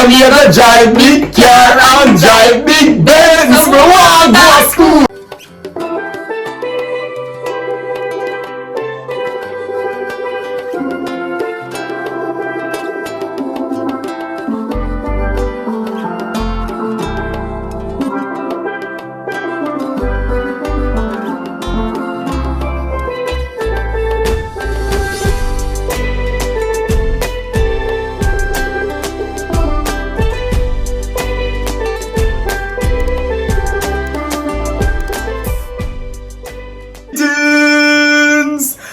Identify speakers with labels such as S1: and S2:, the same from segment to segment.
S1: me go drive big car and drive big Benz. Me want go to school.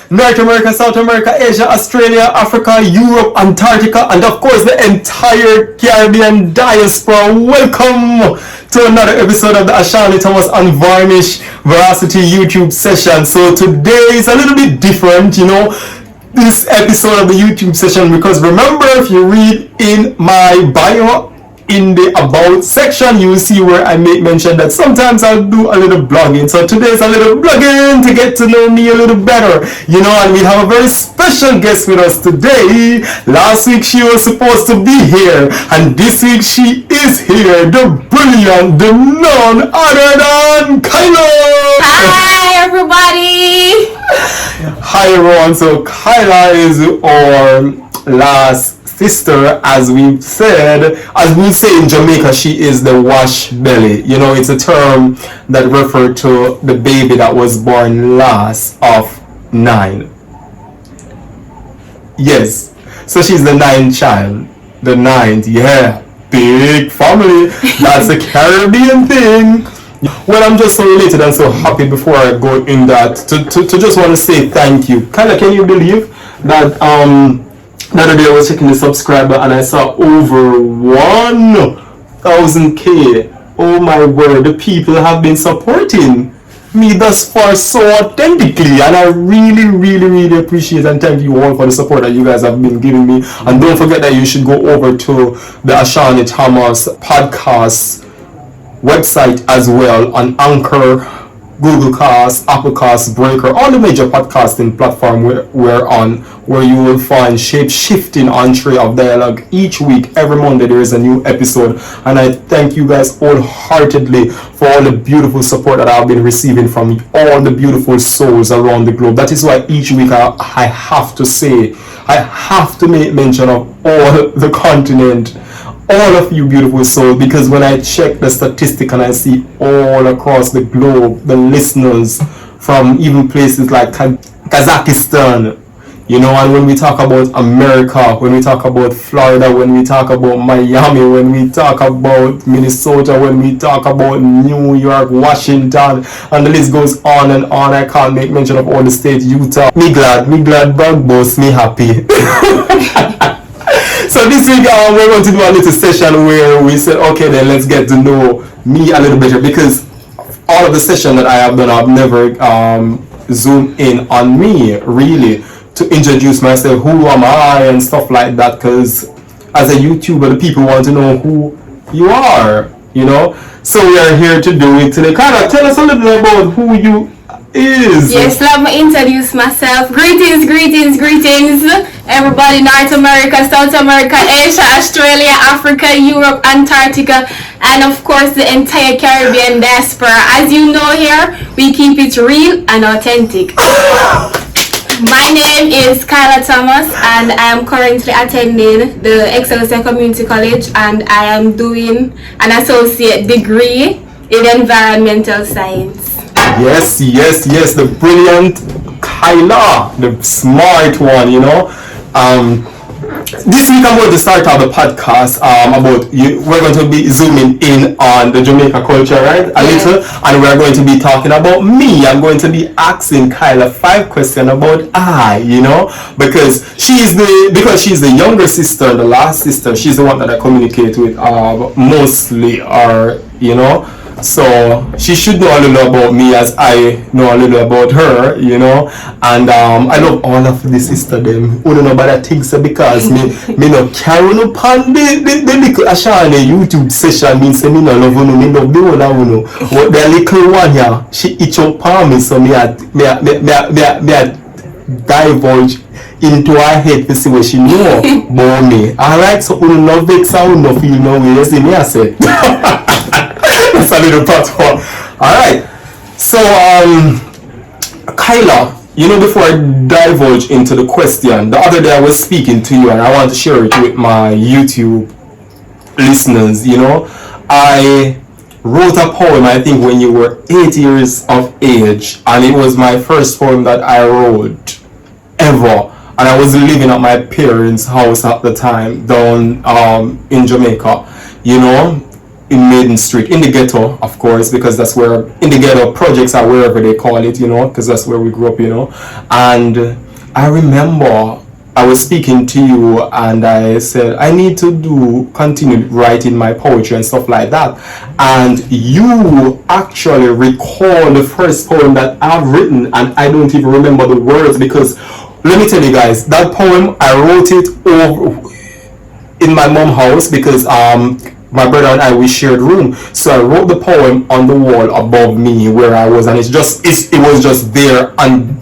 S1: North America, South America, Asia, Australia, Africa, Europe, Antarctica, and of course the entire Caribbean diaspora. Welcome to another episode of the Ashani Thomas Unvarnished Veracity YouTube session. So today is a little bit different, you know, this episode of the YouTube session, because remember, if you read in my bio, in the about section, you will see where I make mention that sometimes I'll do a little blogging. So today's a little blogging to get to know me a little better, you know. And we have a very special guest with us today. Last week she was supposed to be here, and this week she is here, the brilliant, the none other than Kyla.
S2: Hi everybody.
S1: Hi everyone. So Kyla is our last sister, as we said, as we say in Jamaica, she is the wash belly. You know, it's a term that refers to the baby that was born last of 9. Yes, so she's the 9th child, the 9th. Yeah, big family. That's a Caribbean thing. Well, I'm just so elated and so happy. Before I go in that, to just want to say thank you. Kyla, can you believe that the other day I was checking the subscriber and I saw over 1,000k. Oh my word, the people have been supporting me thus far so authentically, and I really appreciate and thank you all for the support that you guys have been giving me. And don't forget that you should go over to the Ashani Thomas podcast website as well, on Anchor, Google Cast, Apple Cast, Breaker, all the major podcasting platform we're on, where you will find shape-shifting entree of dialogue each week. Every Monday there is a new episode, and I thank you guys wholeheartedly for all the beautiful support that I've been receiving from all the beautiful souls around the globe. That is why each week I have to say, I have to make mention of all the continent, all of you beautiful souls, because when I check the statistic and I see all across the globe, the listeners from even places like Kazakhstan, you know, and when we talk about America, when we talk about Florida, when we talk about Miami, when we talk about Minnesota, when we talk about New York, Washington, and the list goes on and on. I can't make mention of all the states. Utah, me glad, bug boss, me happy. So this week we're going to do a little session where we said, okay, then let's get to know me a little better, because all of the session that I have done, I've never zoomed in on me really to introduce myself, who am I and stuff like that, because as a YouTuber, the people want to know who you are, you know. So we are here to do it today. Kyla, tell us a little about who you is.
S2: Yes, let me introduce myself. Greetings, everybody, North America, South America, Asia, Australia, Africa, Europe, Antarctica, and of course the entire Caribbean diaspora. As you know, here we keep it real and authentic. My name is Kyla Thomas, and I am currently attending the Excelsior Community College, and I am doing an associate degree in environmental science.
S1: Yes, the brilliant Kyla, the smart one, you know. This week I'm going to start out the podcast about you. We're going to be zooming in on the Jamaica culture, right? A little, and we're going to be talking about me. I'm going to be asking Kyla 5 questions about you know, because she's the younger sister, the last sister. She's the one that I communicate with mostly, or you know. So she should know a little about me as I know a little about her, you know. And I love all of the sister them. Who don't know about that thing, so because me no carry no pan the little Ashani YouTube session means say me no love you, me love the one that you know. But the little one here, she itch up on me, so me divulge into her head to see what she know about me. Alright, so you no vex and no feel no way, you see me I say. That's a little part for. Alright. So Kyla, you know, before I divulge into the question, the other day I was speaking to you and I want to share it with my YouTube listeners, you know. I wrote a poem, I think, when you were 8 years of age, and it was my first poem that I wrote ever. And I was living at my parents' house at the time down in Jamaica, you know, in Maiden Street, in the ghetto, of course, because that's where, in the ghetto, projects are wherever they call it, you know, because that's where we grew up, you know. And I remember I was speaking to you and I said, I need to continue writing my poetry and stuff like that. And you actually recall the first poem that I've written, and I don't even remember the words because, let me tell you guys, that poem, I wrote it over in my mom's house because my brother and I, we shared room. So I wrote the poem on the wall above me where I was, and it was just there. And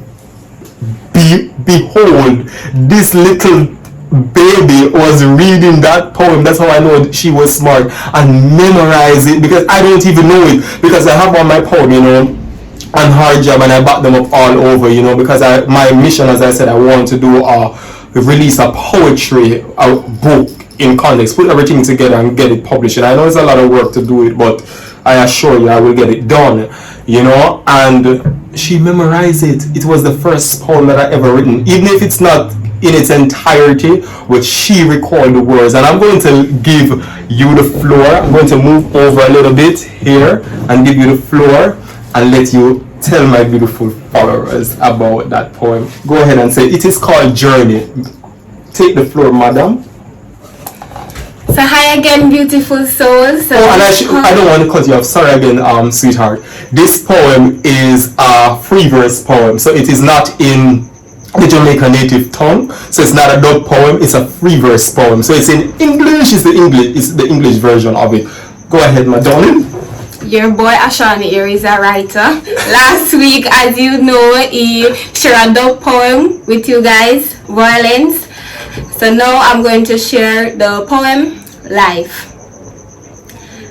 S1: behold, this little baby was reading that poem. That's how I know she was smart, and memorize it because I don't even know it because I have on my poem, you know, and hard job, and I back them up all over, you know, because my mission, as I said, I want to do release a poetry book in context, put everything together and get it published. And I know it's a lot of work to do it, but I assure you I will get it done, you know. And she memorized it. It was the first poem that I ever written, even if it's not in its entirety, but she recalled the words. And I'm going to give you the floor. I'm going to move over a little bit here and give you the floor and let you tell my beautiful followers about that poem. Go ahead and say it is called Journey. Take the floor, madam.
S2: So hi again, beautiful souls. So
S1: and I don't want to cut you off. Sorry again, sweetheart. This poem is a free verse poem, so it is not in the Jamaican native tongue. So it's not a dub poem. It's a free verse poem. So it's in English. It's the English version of it. Go ahead, my darling.
S2: Your boy Ashani here is a writer. Last week, as you know, he shared a dub poem with you guys, Violence. So now I'm going to share the poem, Life.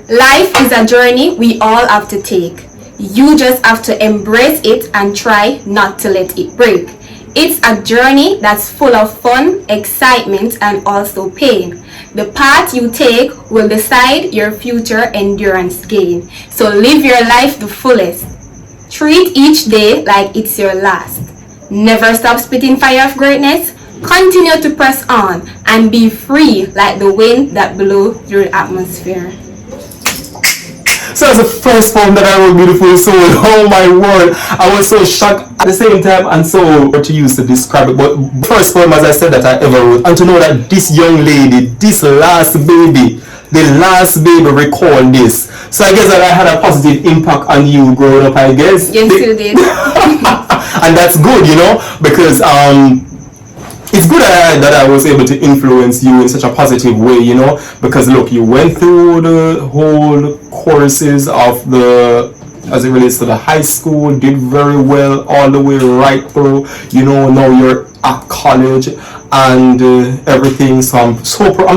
S2: Life is a journey we all have to take. You just have to embrace it and try not to let it break. It's a journey that's full of fun, excitement, and also pain. The path you take will decide your future endurance gain. So live your life the fullest. Treat each day like it's your last. Never stop spitting fire of greatness. Continue to press on and be free like the wind that blows through the atmosphere.
S1: So that's the first poem that I wrote, beautiful soul. Oh my word, I was so shocked at the same time and so to use to describe it. But first poem, as I said, that I ever wrote, and to know that this young lady, this last baby, the last baby recalled this. So I guess that I had a positive impact on you growing up, I guess.
S2: Yes, you did.
S1: And that's good, you know, because it's good that I was able to influence you in such a positive way, you know, because look, you went through the whole courses of as it relates to the high school, did very well all the way right through, you know, now you're at college and everything. So I'm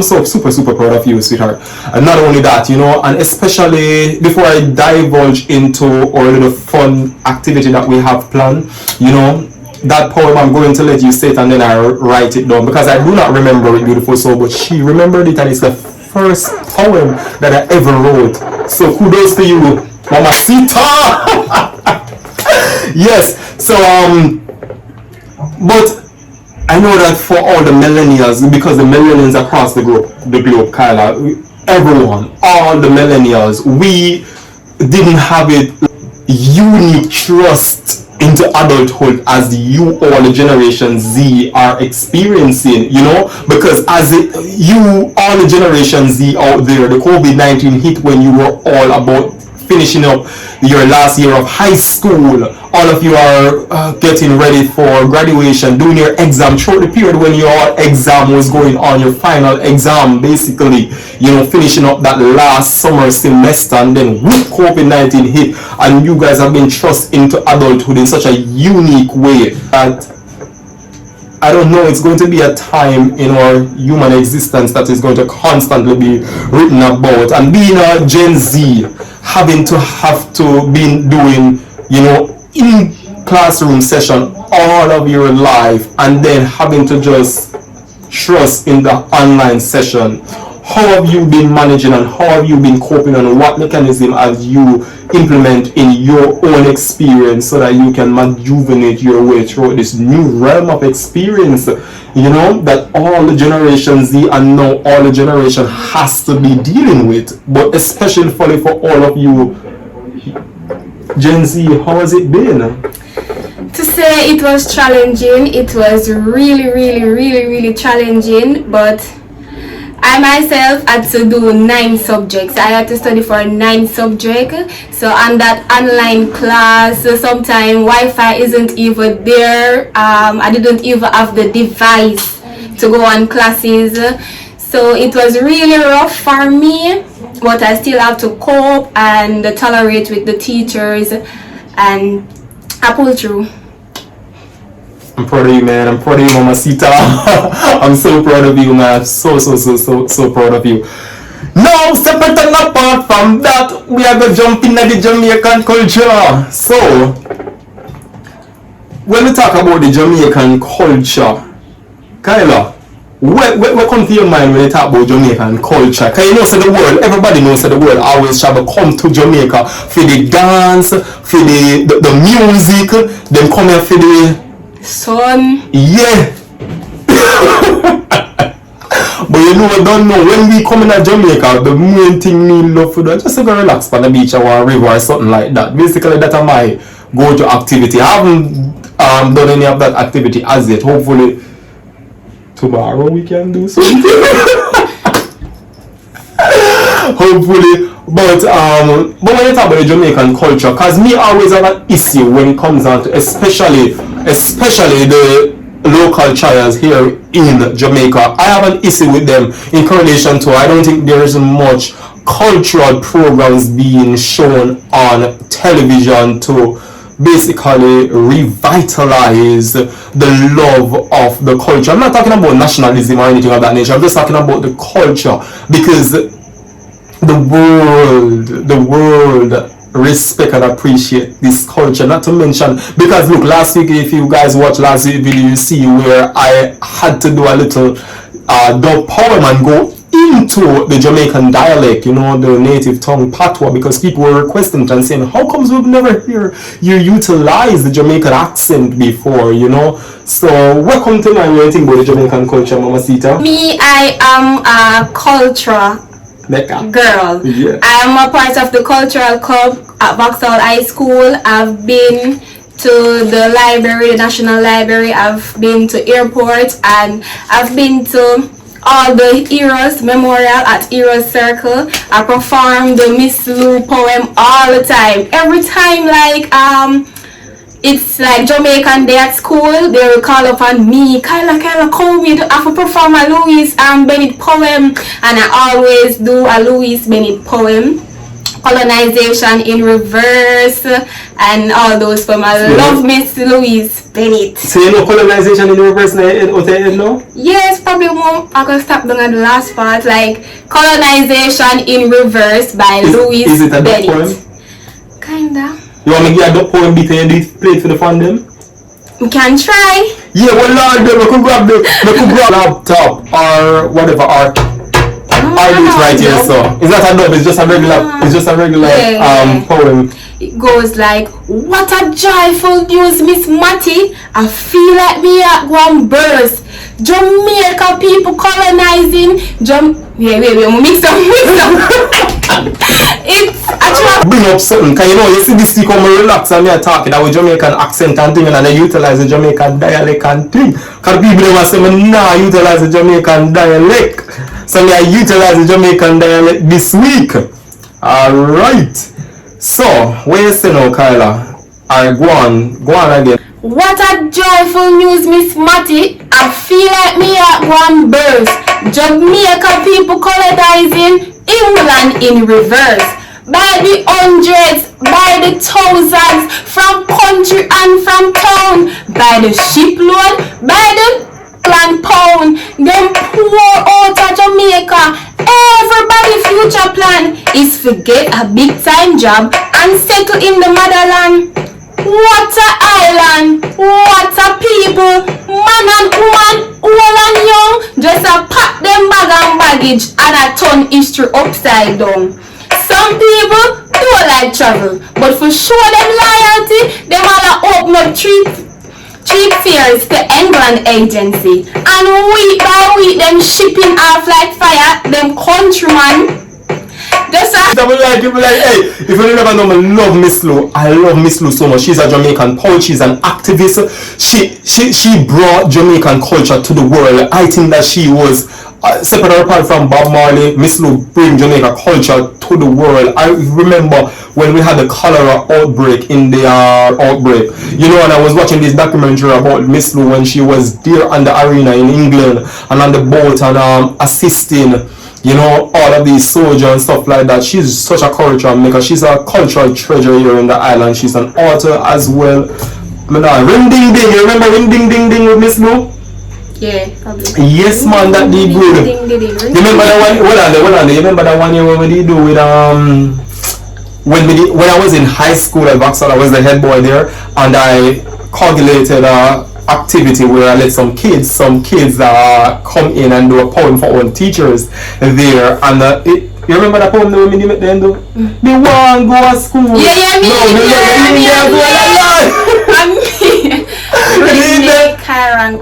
S1: so super proud of you, sweetheart. And not only that, you know, and especially before I divulge into our little fun activity that we have planned, you know, that poem I'm going to let you say it and then I write it down because I do not remember it, beautiful soul, but she remembered it and it's the first poem that I ever wrote. So kudos to you, Mamacita. Yes. So but I know that for all the millennials, because the millennials across the globe, Kyla, everyone, all the millennials, we didn't have it unique trust into adulthood as you all the generation Z are experiencing, you know, because you all the generation Z out there, the COVID-19 hit when you were all about finishing up your last year of high school. All of you are getting ready for graduation, doing your exam through the period when your exam was going on, your final exam, basically, you know, finishing up that last summer semester, and then with COVID-19 hit, and you guys have been thrust into adulthood in such a unique way that I don't know, it's going to be a time in our human existence that is going to constantly be written about. And being a Gen Z, having to be doing, in classroom session all of your life, and then having to just trust in the online session. How have you been managing, and how have you been coping, and what mechanism have you implement in your own experience so that you can rejuvenate your way through this new realm of experience, that all the Generation Z and now all the generation has to be dealing with, but especially for all of you Gen Z, how has it been?
S2: To say it was challenging, it was really, really, really, really challenging, but I myself had to do 9 subjects. I had to study for 9 subjects. So on that online class, sometimes Wi-Fi isn't even there. I didn't even have the device to go on classes. So it was really rough for me, but I still have to cope and tolerate with the teachers, and I pulled through.
S1: I'm proud of you, man. I'm proud of you, Mamacita. I'm so proud of you, man. So proud of you. Now, separate and apart from that, we are going to jump into the Jamaican culture. So, when we talk about the Jamaican culture, Kyla, what comes to your mind when you talk about Jamaican culture? Because you know, so the world, everybody knows that the world always try to come to Jamaica for the dance, for the music, then come here for the
S2: sun.
S1: Yeah. But you know, I don't know, when we come in Jamaica, the main thing me love for that, just to go relax by the beach or a river or something like that. Basically, that's my go-to activity. I haven't done any of that activity as yet. Hopefully, tomorrow we can do something. Hopefully. But when you talk about the Jamaican culture, because me always have an issue when it comes down to especially the local trials here in Jamaica. I have an issue with them in correlation to, I don't think there is much cultural programs being shown on television to basically revitalize the love of the culture. I'm not talking about nationalism or anything of that nature. I'm just talking about the culture, because the world respect and appreciate this culture. Not to mention, because look, last week, if you guys watch last week video, you see where I had to do a little dub poem and go into the Jamaican dialect, the native tongue patois, because people were requesting it and saying, how comes we've never heard you utilize the Jamaican accent before, So what comes to mind when you think about the Jamaican culture, Mamacita?
S2: Me, I am a culture girl.
S1: Yeah.
S2: I am a part of the cultural club at Vauxhall High School. I've been to the library, the National Library. I've been to airport, and I've been to all the Heroes Memorial at Heroes Circle. I perform the Miss Lou poem all the time. Every time, it's like Jamaican Day at school, they will call upon me, Kyla, come here to have to perform a Louis Bennett poem, and I always do a Louis Bennett poem, colonization in reverse, and all those poems. I love Miss Louis Bennett.
S1: So you know colonization in reverse now?
S2: Yes, probably won't. I could stop down at the last part, like colonization in reverse by Louis Bennett. Is it a Bennett
S1: poem?
S2: Kinda.
S1: You want me to get a poem beat and you play it for the fun them?
S2: We can try.
S1: Yeah, well Lord, we could grab laptop or whatever, or I do it right here, so it's not a dub, it's just a regular poem.
S2: It goes like, what a joyful news, Miss Matty. I feel like me at one burst. Jamaica people colonizing wait, mix up. It's actually
S1: bring up something, cause you see this week I'm relax and me talking with Jamaican accent and thing, and I utilize the Jamaican dialect and thing. Cause people never say me nah utilize the Jamaican dialect. So me I utilize the Jamaican dialect this week. Alright. So, what you say now, Kyla? Alright, go on again.
S2: What a joyful news, Miss Matty. I feel like me at one burst. Jamaica people colonizing England in reverse. By the hundreds, by the thousands, from country and from town, by the shipload, by the Auckland pound, them pour out of Jamaica. Everybody future plan is to get a big time job and settle in the motherland. What a island, what a people, man and woman, old and young, just a pack them bag and baggage and a turn history upside down. Some people don't like travel, but for show them loyalty, them all open up cheap fares to England agency, and week by week them shipping off like fire, them countrymen. Just a
S1: hey, if you never know, I love Miss Lou. I love Miss Lou so much. She's a Jamaican poet. She's an activist. She brought Jamaican culture to the world. I think that she was separate apart from Bob Marley. Miss Lou bring Jamaica culture to the world. I remember when we had the cholera outbreak in the outbreak, you know, and I was watching this documentary about Miss Lou when she was there on the arena in England and on the boat and assisting, you know, all of these soldiers and stuff like that. She's such a cultural maker. She's a cultural treasure here in the island. She's an author as well. Ring ding ding. You remember Ring ding ding ding with Miss Lou?
S2: Yeah, probably.
S1: Yes, man, that did good. You remember that one? Hold on. You remember that one year when we did do with when I was in high school at Vauxhall, I was the head boy there, and I calculated activity where I let some kids come in and do a poem for our teachers there, and you remember that poem that we did then do? Me want go to school.
S2: Yeah, me.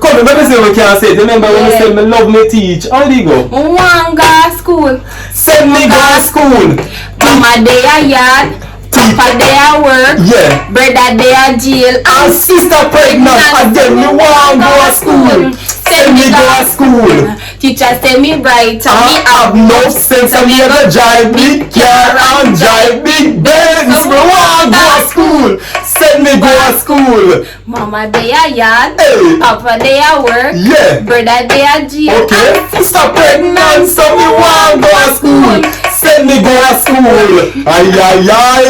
S1: Come, let me see what can say. Remember when you said me love me teach? How do you go?
S2: Want go to school.
S1: Send me go to school.
S2: Mama day a yard, Papa day a work,
S1: yeah,
S2: brother day a jail,
S1: and sister pregnant, and then me want go to school. Send me go to school.
S2: Teacher say me bright, and me
S1: have no sense, and me ever drive big car and drive big Benz. Me want go to school. Send me go to school.
S2: Mama day a yard,
S1: hey,
S2: Papa day a work,
S1: yeah,
S2: brother day a jail,
S1: okay, sister pregnant, so me want go to school. Send me go to school. Ay ay ay.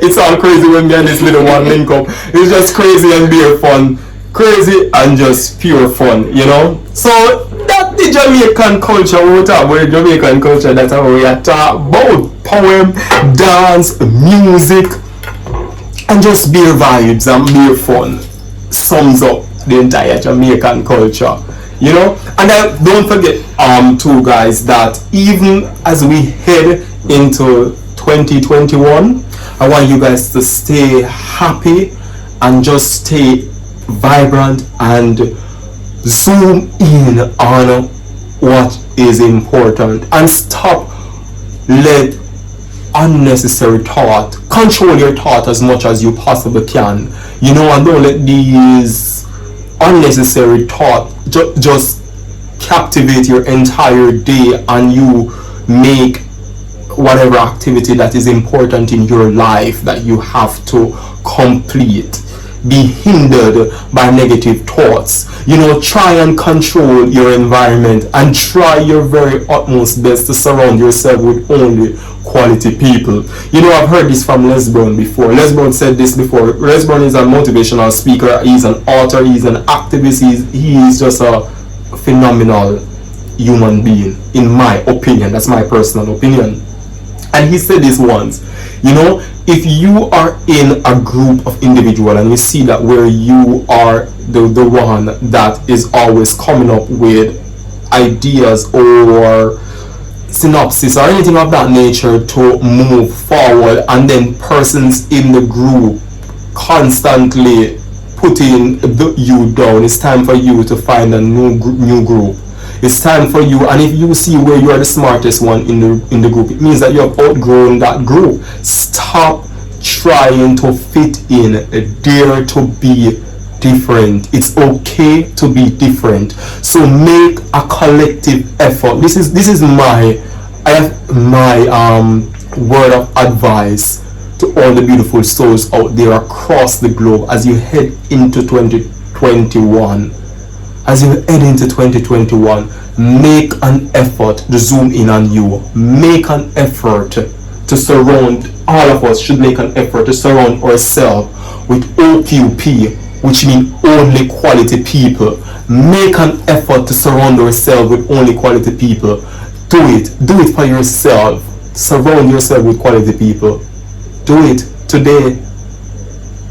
S1: It's all crazy when me and this little one link up. It's just crazy and pure fun. Crazy and just pure fun, you know. So that's the Jamaican culture. We talk about Jamaican culture. That's how we are talk about poem, dance, music, and just beer vibes and beer fun. Sums up the entire Jamaican culture, you know. And don't forget too, guys, that even as we head into 2021, I want you guys to stay happy and just stay vibrant and zoom in on what is important and stop let unnecessary thought control your thought as much as you possibly can, you know, and don't let these unnecessary thought just captivate your entire day and you make whatever activity that is important in your life that you have to complete be hindered by negative thoughts. You know, try and control your environment and try your very utmost best to surround yourself with only quality people. You know, I've heard this from Les Brown before. Les Brown said this before. Les Brown is a motivational speaker, he's an author, he's an activist, he is just a phenomenal human being, in my opinion. That's my personal opinion. And he said this once, you know, if you are in a group of individuals and you see that where you are the one that is always coming up with ideas or synopsis or anything of that nature to move forward, and then persons in the group constantly putting you down, it's time for you to find a new group. It's time for you, and if you see where you are the smartest one in the group, it means that you have outgrown that group. Stop trying to fit in. Dare to be different. It's okay to be different. So make a collective effort. This is my word of advice to all the beautiful souls out there across the globe as you head into 2021. As you head into 2021, make an effort to zoom in on you. Make an effort to surround, all of us should make an effort to surround ourselves with OQP, which means only quality people. Make an effort to surround yourself with only quality people. Do it for yourself. Surround yourself with quality people. Do it today.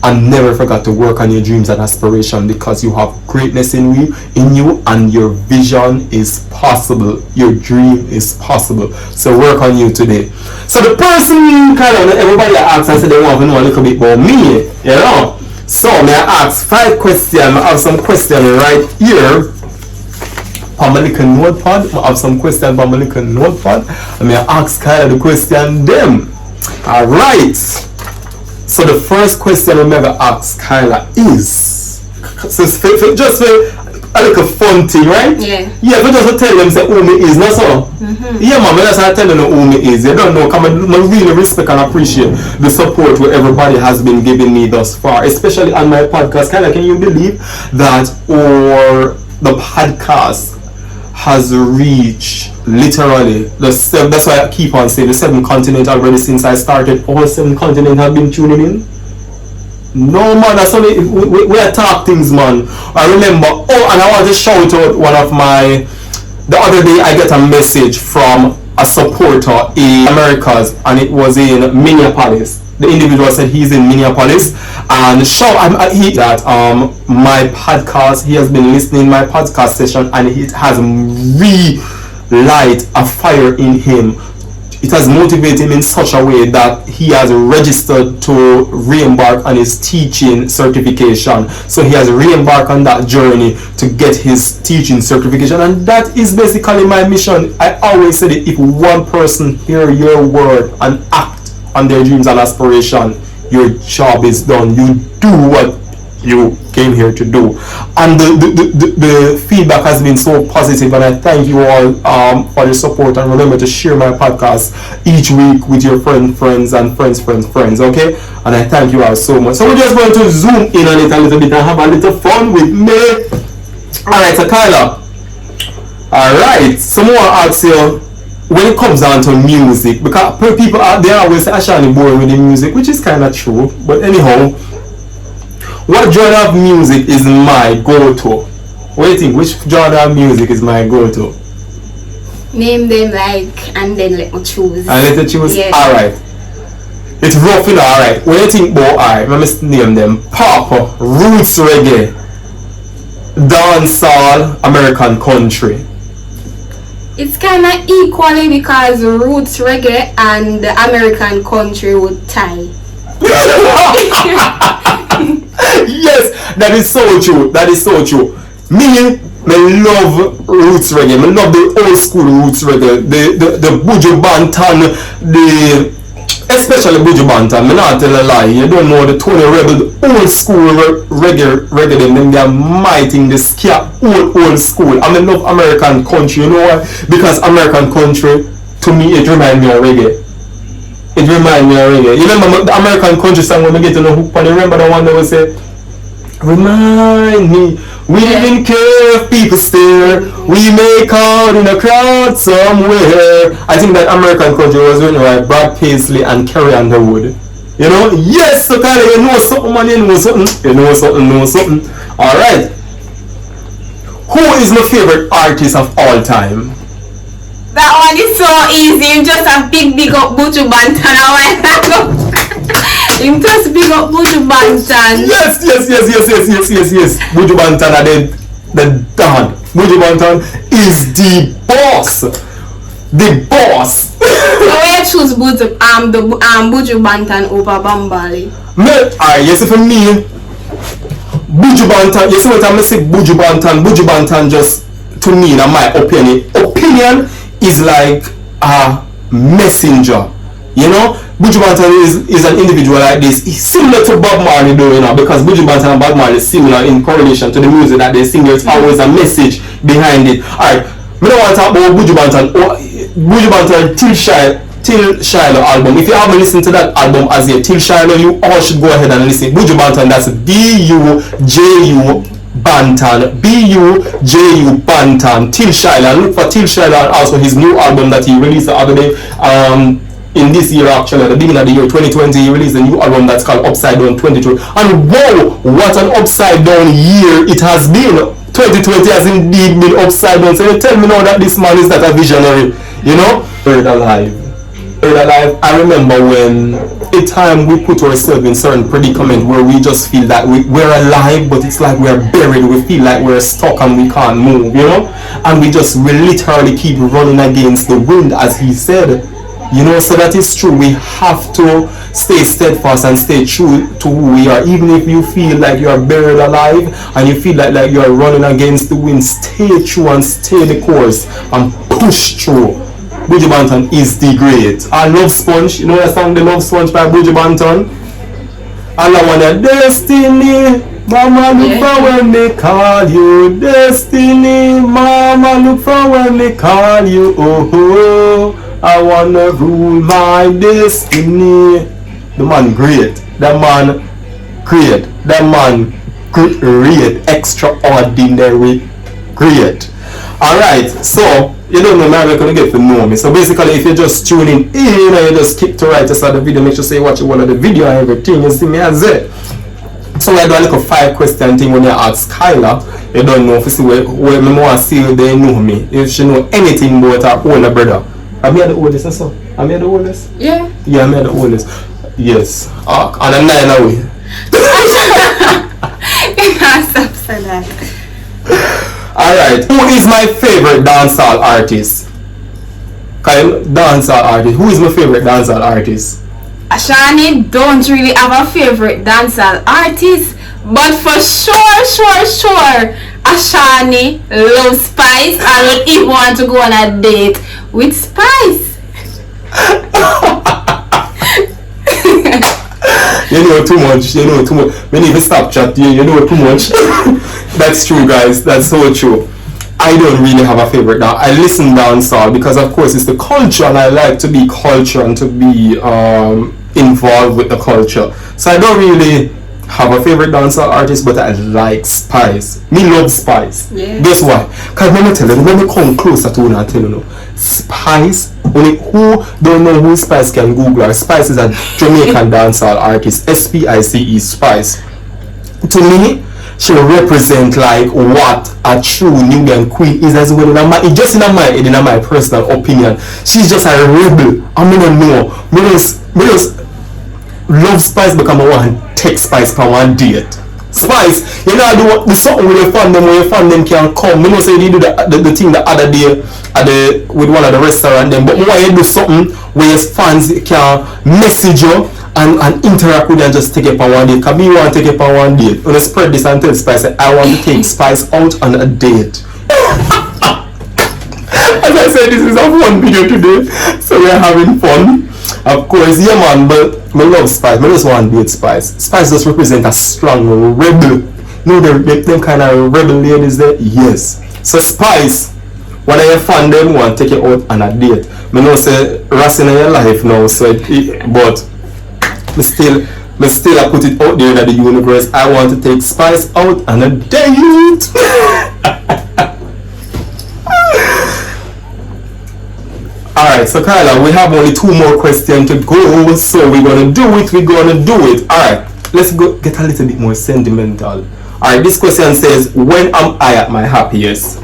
S1: And never forget to work on your dreams and aspiration, because you have greatness in you and your vision is possible. Your dream is possible. So work on you today. So the person, kind of, everybody asks, I said they want to know a little bit about me, you know. So may I ask 5 questions? I have some questions right here. On my little notepad. I have some questions on my little notepad. And may I ask Kyla the question them. Alright. So the first question I'm going to ask Kyla is, so just a little fun thing, right?
S2: Yeah.
S1: Yeah, but just tell them say who me is, not so? Yeah, man, that's how I tell them who me is. You don't know, because I really respect and appreciate the support where everybody has been giving me thus far, especially on my podcast. Kyla, can you believe that the podcast has reached literally that's why I keep on saying the 7 continents already. Since I started, all 7 continents have been tuning in. No man, that's only we are talk things, man. I remember, and I want to shout out one of the other day I get a message from a supporter in Americas, and it was in Minneapolis. The individual said he's in Minneapolis, and my podcast, he has been listening my podcast session, and it has relight a fire in him. It has motivated him in such a way that he has registered to re-embark on his teaching certification. So he has re-embarked on that journey to get his teaching certification, and that is basically my mission. I always said it: if one person hear your word and act on their dreams and aspiration, your job is done. You do what you came here to do. And the feedback has been so positive, and I thank you all for the support. And remember to share my podcast each week with your friends, okay? And I thank you all so much. So we're just going to zoom in on it a little bit and have a little fun with me. Alright, so Kyla, alright, some more ask you, when it comes down to music, because people they always say actually boring with the music, which is kind of true, but anyhow, what genre of music is my go-to? What do you think? Which genre of music is my go-to?
S2: Name them and then let me choose.
S1: And let me choose?
S2: Yes.
S1: Alright. It's rough, you know, alright. What do you think about, alright, let me name them. Pop, roots reggae, dancehall, American country.
S2: It's kind of equally, because roots reggae and the American country would tie.
S1: Yes, that is so true. That is so true. Me love roots reggae. I love the old school roots reggae. The Buju Banton, especially Buju Banton. I'm not tell a lie. You don't know the Tony Rebel, the old school reggae them they are mighty in the ska old school. I love American country. You know why? Because American country, to me, it reminds me of reggae. It reminds me of reggae. You remember the American country song when we get to the hook? And you remember the one that would say, remind me, we didn't care if people stare, we make out in a crowd somewhere. I think that American country was written by Brad Paisley and Carrie Underwood. You know? Yes, so kind of, you know something, man, you know something. You know something. Alright. Who is my favorite artist of all time?
S2: That one is so easy. You just have big up Buju Banton. You just big up Buju Banton.
S1: Yes. Buju Banton are the dad. Buju Banton is the boss. The boss.
S2: So where choose Buju Banton over Bambali?
S1: Yes, for me, Buju Banton. You see what I'm saying? Buju Banton just, to me, in my opinion, is like a messenger. You know, Buju Banton is an individual like this. He's similar to Bob Marley though, you know, because Buju Banton and Bob Marley is similar in correlation to the music that they sing. There's always a message behind it. Alright, we don't want to talk about Buju Banton. Buju Banton Till Shiloh album. If you haven't listened to that album as yet, Till Shiloh, you all should go ahead and listen. Buju Banton, that's B-U-J-U Banton, B-U-J-U Banton, Till Shiloh. Look for Till Shiloh and also his new album that he released the other day. in this year actually, at the beginning of the year 2020, he released a new album that's called Upside Down 22. And wow, what an upside down year it has been. 2020 has indeed been upside down. So you tell me now that this man is not a visionary, you know? Buried alive. Buried alive. I remember when a time we put ourselves in certain predicament where we just feel that we're alive, but it's like we're buried. We feel like we're stuck and we can't move, you know? And we literally keep running against the wind, as he said. You know, so that is true. We have to stay steadfast and stay true to who we are. Even if you feel like you are buried alive and you feel like you are running against the wind, stay true and stay the course and push through. Bridget Banton is the great. I love Sponge. You know that song, The Love Sponge by Bridget Banton? I love one that Destiny. Mama look for when they call you. Destiny. Mama look for when they call you. Oh. I wanna rule my destiny. The man great. That man great. That man great. Extraordinary great. Alright, so you don't know now, you're gonna get to know me. So basically, if you're just tuning in and you just skip to right to start the video, make sure you watch one of the video and everything. You see me as it. So I do like a 5-question thing when you ask Kyla. You don't know if you see where me want to see if they know me. If she know anything about her older brother. Am I the oldest or so? Am I the oldest?
S2: Yeah.
S1: Yeah, I'm the oldest. Yes. And I'm 9 away.
S2: You can't stop saying that.
S1: Alright. Who is my favorite dancehall artist? Dancehall artist. Who is my favorite dancehall artist?
S2: Ashani don't really have a favorite dancehall artist, but for sure, Ashani loves Spice and would even want to go on a date with Spice.
S1: You know too much. We need to stop chat. You know too much. That's true, guys. That's so true. I don't really have a favorite now. I listen dancehall because of course it's the culture and I like to be culture and to be involved with the culture. So I don't really have a favorite dancehall artist, but I like Spice. Me love Spice.
S2: Yeah.
S1: Guess why? Because let me tell you, let me come closer to you and tell you. Spice, only who don't know who Spice can Google her. Spice is a Jamaican dancehall artist. SPICE, Spice. To me, she represent like what a true Nubian queen is as well. Just in my personal opinion, she's just a rebel. I don't know. Me just love Spice because I want to take Spice for one date. Spice, you know, do something with your fandom where your fandom can come. You know, say you do the thing the other day with one of the restaurant them, but why you do something where your fans can message you and interact with you and just take it for one date. Because me want to take it for one date. When I spread this and tell Spice, I want to take Spice out on a date. As I said, this is a fun video today, so we're having fun. Of course, yeah man, but I love Spice. I just want to date Spice. Spice just represent a strong rebel. You know them kind of rebel ladies there? Yes. So Spice, when I fan them, want to take you out on a date. I know say Racing in your life now, so but I still I put it out there in the universe. I want to take Spice out on a date. Alright, so Kyla, we have only 2 more questions to go, so we're gonna do it. Alright, let's go get a little bit more sentimental. Alright, this question says, when am I at my happiest?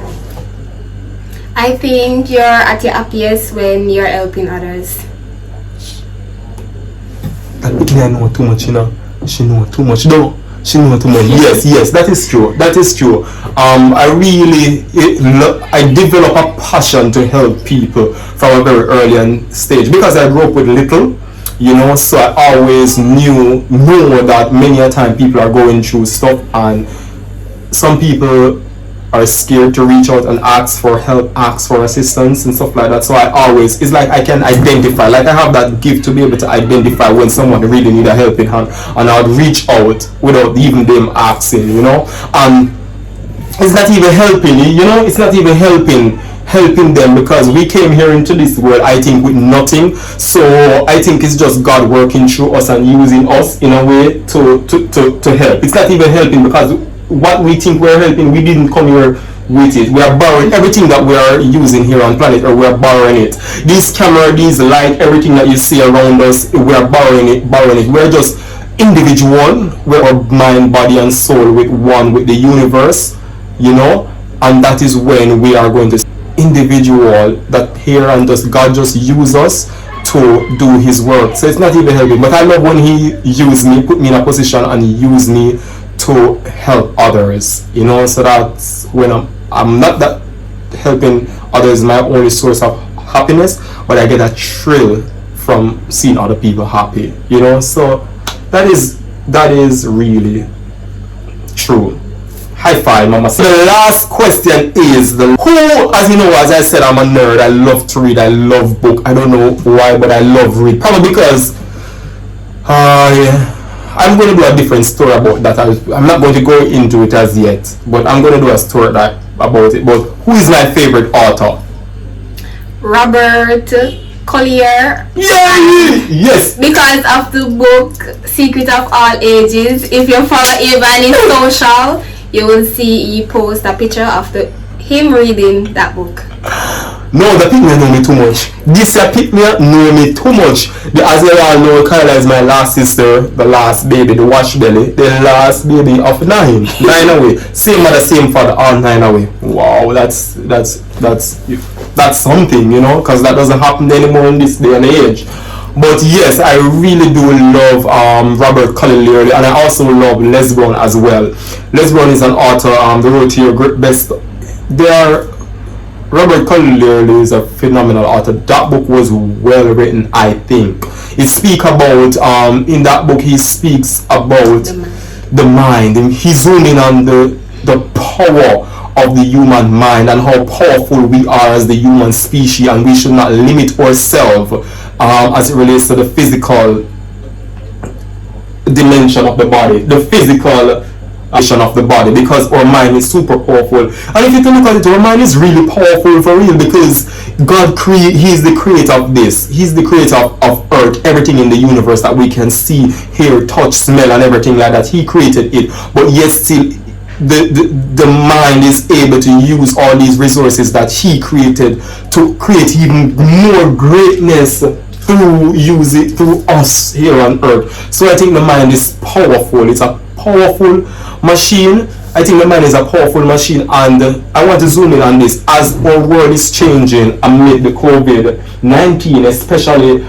S2: I think you're at your happiest when you're helping others.
S1: That I know too much, you know. She know too much, though. She know too much. Yes, that is true. I develop a passion to help people from a very early stage because I grew up with little, you know, so I always know that many a time people are going through stuff and some people are scared to reach out and ask for help, ask for assistance and stuff like that. So it's like I can identify, like I have that gift to be able to identify when someone really need a helping hand, and I would reach out without even them asking, you know. It's not even helping, you know, it's not even helping them because we came here into this world, I think, with nothing. So I think it's just God working through us and using us in a way to help. It's not even helping because what we think we're helping, we didn't come here with it. We are borrowing everything that we are using here on planet Earth. We are borrowing it. This camera, these light, everything that you see around us, we are borrowing it. We're just individual. We're our mind, body, and soul with one with the universe, you know. And that is when we are going to individual that here and just God just use us to do His work. So it's not even helping. But I love when He used me, put me in a position, and He used me to help others. You know. So that's when I'm not that helping others my only source of happiness, but I get a thrill from seeing other people happy. You know. So that is really true. High five, mama. So the last question is who, as you know, as I said, I'm a nerd. I love to read. I love book. I don't know why, but I love read. Probably because I'm going to do a different story about that. I'm not going to go into it as yet, but I'm going to do a story about it. But who is my favorite author?
S2: Robert Collier.
S1: Yay! Yes!
S2: Because of the book Secret of All Ages. If you follow him on his social, you will see he post a picture of him reading that book.
S1: No, the people know me too much. This year people know me too much. As you all know, Kyla is my last sister, the last baby, the wash belly, the last baby of 9 away. Same mother, same father, all 9 away. Wow, that's something, you know, because that doesn't happen anymore in this day and age. But yes, I really do love Robert Collier, and I also love Les Brown as well. Les Brown is an author, the road to your great best. Robert Collier is a phenomenal author. That book was well written, I think. It speaks about, in that book, he speaks about the mind. And he zoomed in on the power of the human mind and how powerful we are as the human species, and we should not limit ourselves as it relates to the physical dimension of the body, the physical action of the body, because our mind is super powerful. And if you look at it, our mind is really powerful for real, because He is the creator of this. He's the creator of earth, everything in the universe that we can see, hear, touch, smell, and everything like that. He created it, but yet still the mind is able to use all these resources that He created to create even more greatness through us here on earth. So I think the mind is powerful. It's a powerful machine. I think the mind is a powerful machine, and I want to zoom in on this. As our world is changing amid the COVID-19, especially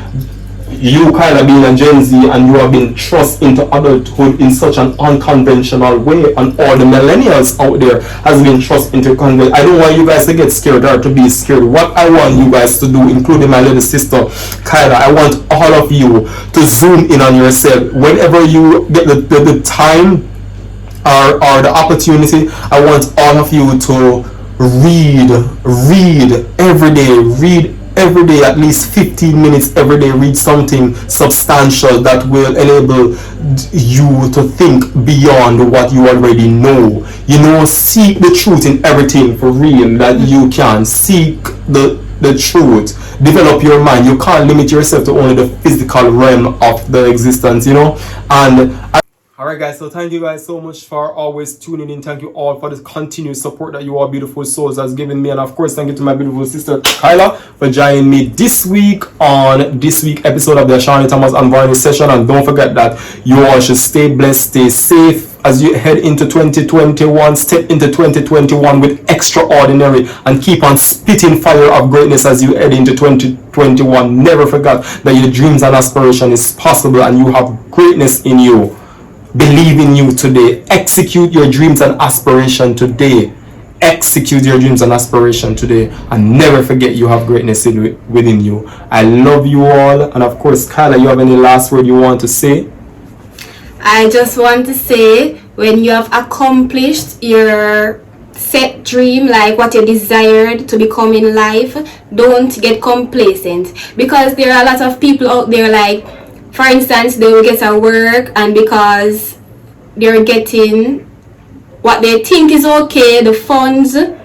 S1: you, Kyla, being a Gen Z, and you have been thrust into adulthood in such an unconventional way, and all the millennials out there has been thrust into convention. I don't want you guys to get scared or to be scared. What I want you guys to do, including my little sister Kyla, I want all of you to zoom in on yourself whenever you get the time or the opportunity. I want all of you to read every day, at least 15 minutes every day. Read something substantial that will enable you to think beyond what you already know. You know, seek the truth in everything for real that you can. Seek the truth. Develop your mind. You can't limit yourself to only the physical realm of the existence, you know. And alright guys, so thank you guys so much for always tuning in. Thank you all for the continued support that you all beautiful souls has given me. And of course, thank you to my beautiful sister Kyla for joining me this week on this week episode of the Shani Thomas and Barney session. And don't forget that you all should stay blessed, stay safe as you head into 2021. Step into 2021 with extraordinary and keep on spitting fire of greatness as you head into 2021. Never forget that your dreams and aspiration is possible and you have greatness in you. Believe in you today. Execute your dreams and aspiration today. Execute your dreams and aspiration today, and never forget you have greatness within you. I love you all, and of course, Kyla, you have any last word you want to say?
S2: I just want to say, when you have accomplished your set dream, like what you desired to become in life, don't get complacent, because there are a lot of people out there, like, for instance, they will get a work, and because they're getting what they think is okay, the funds, they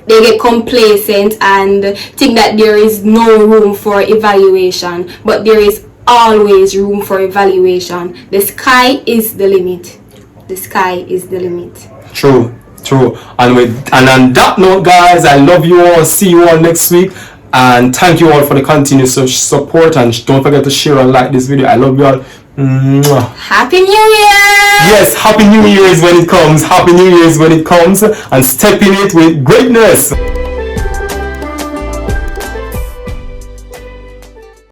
S2: get complacent and think that there is no room for evaluation. But there is always room for evaluation. The sky is the limit. The sky is the limit.
S1: True. True. And on that note, guys, I love you all. See you all next week. And thank you all for the continued support. And don't forget to share and like this video. I love you all. Mwah.
S2: Happy New Year!
S1: Yes, Happy New Year's when it comes. Happy New Year's when it comes. And step in it with greatness.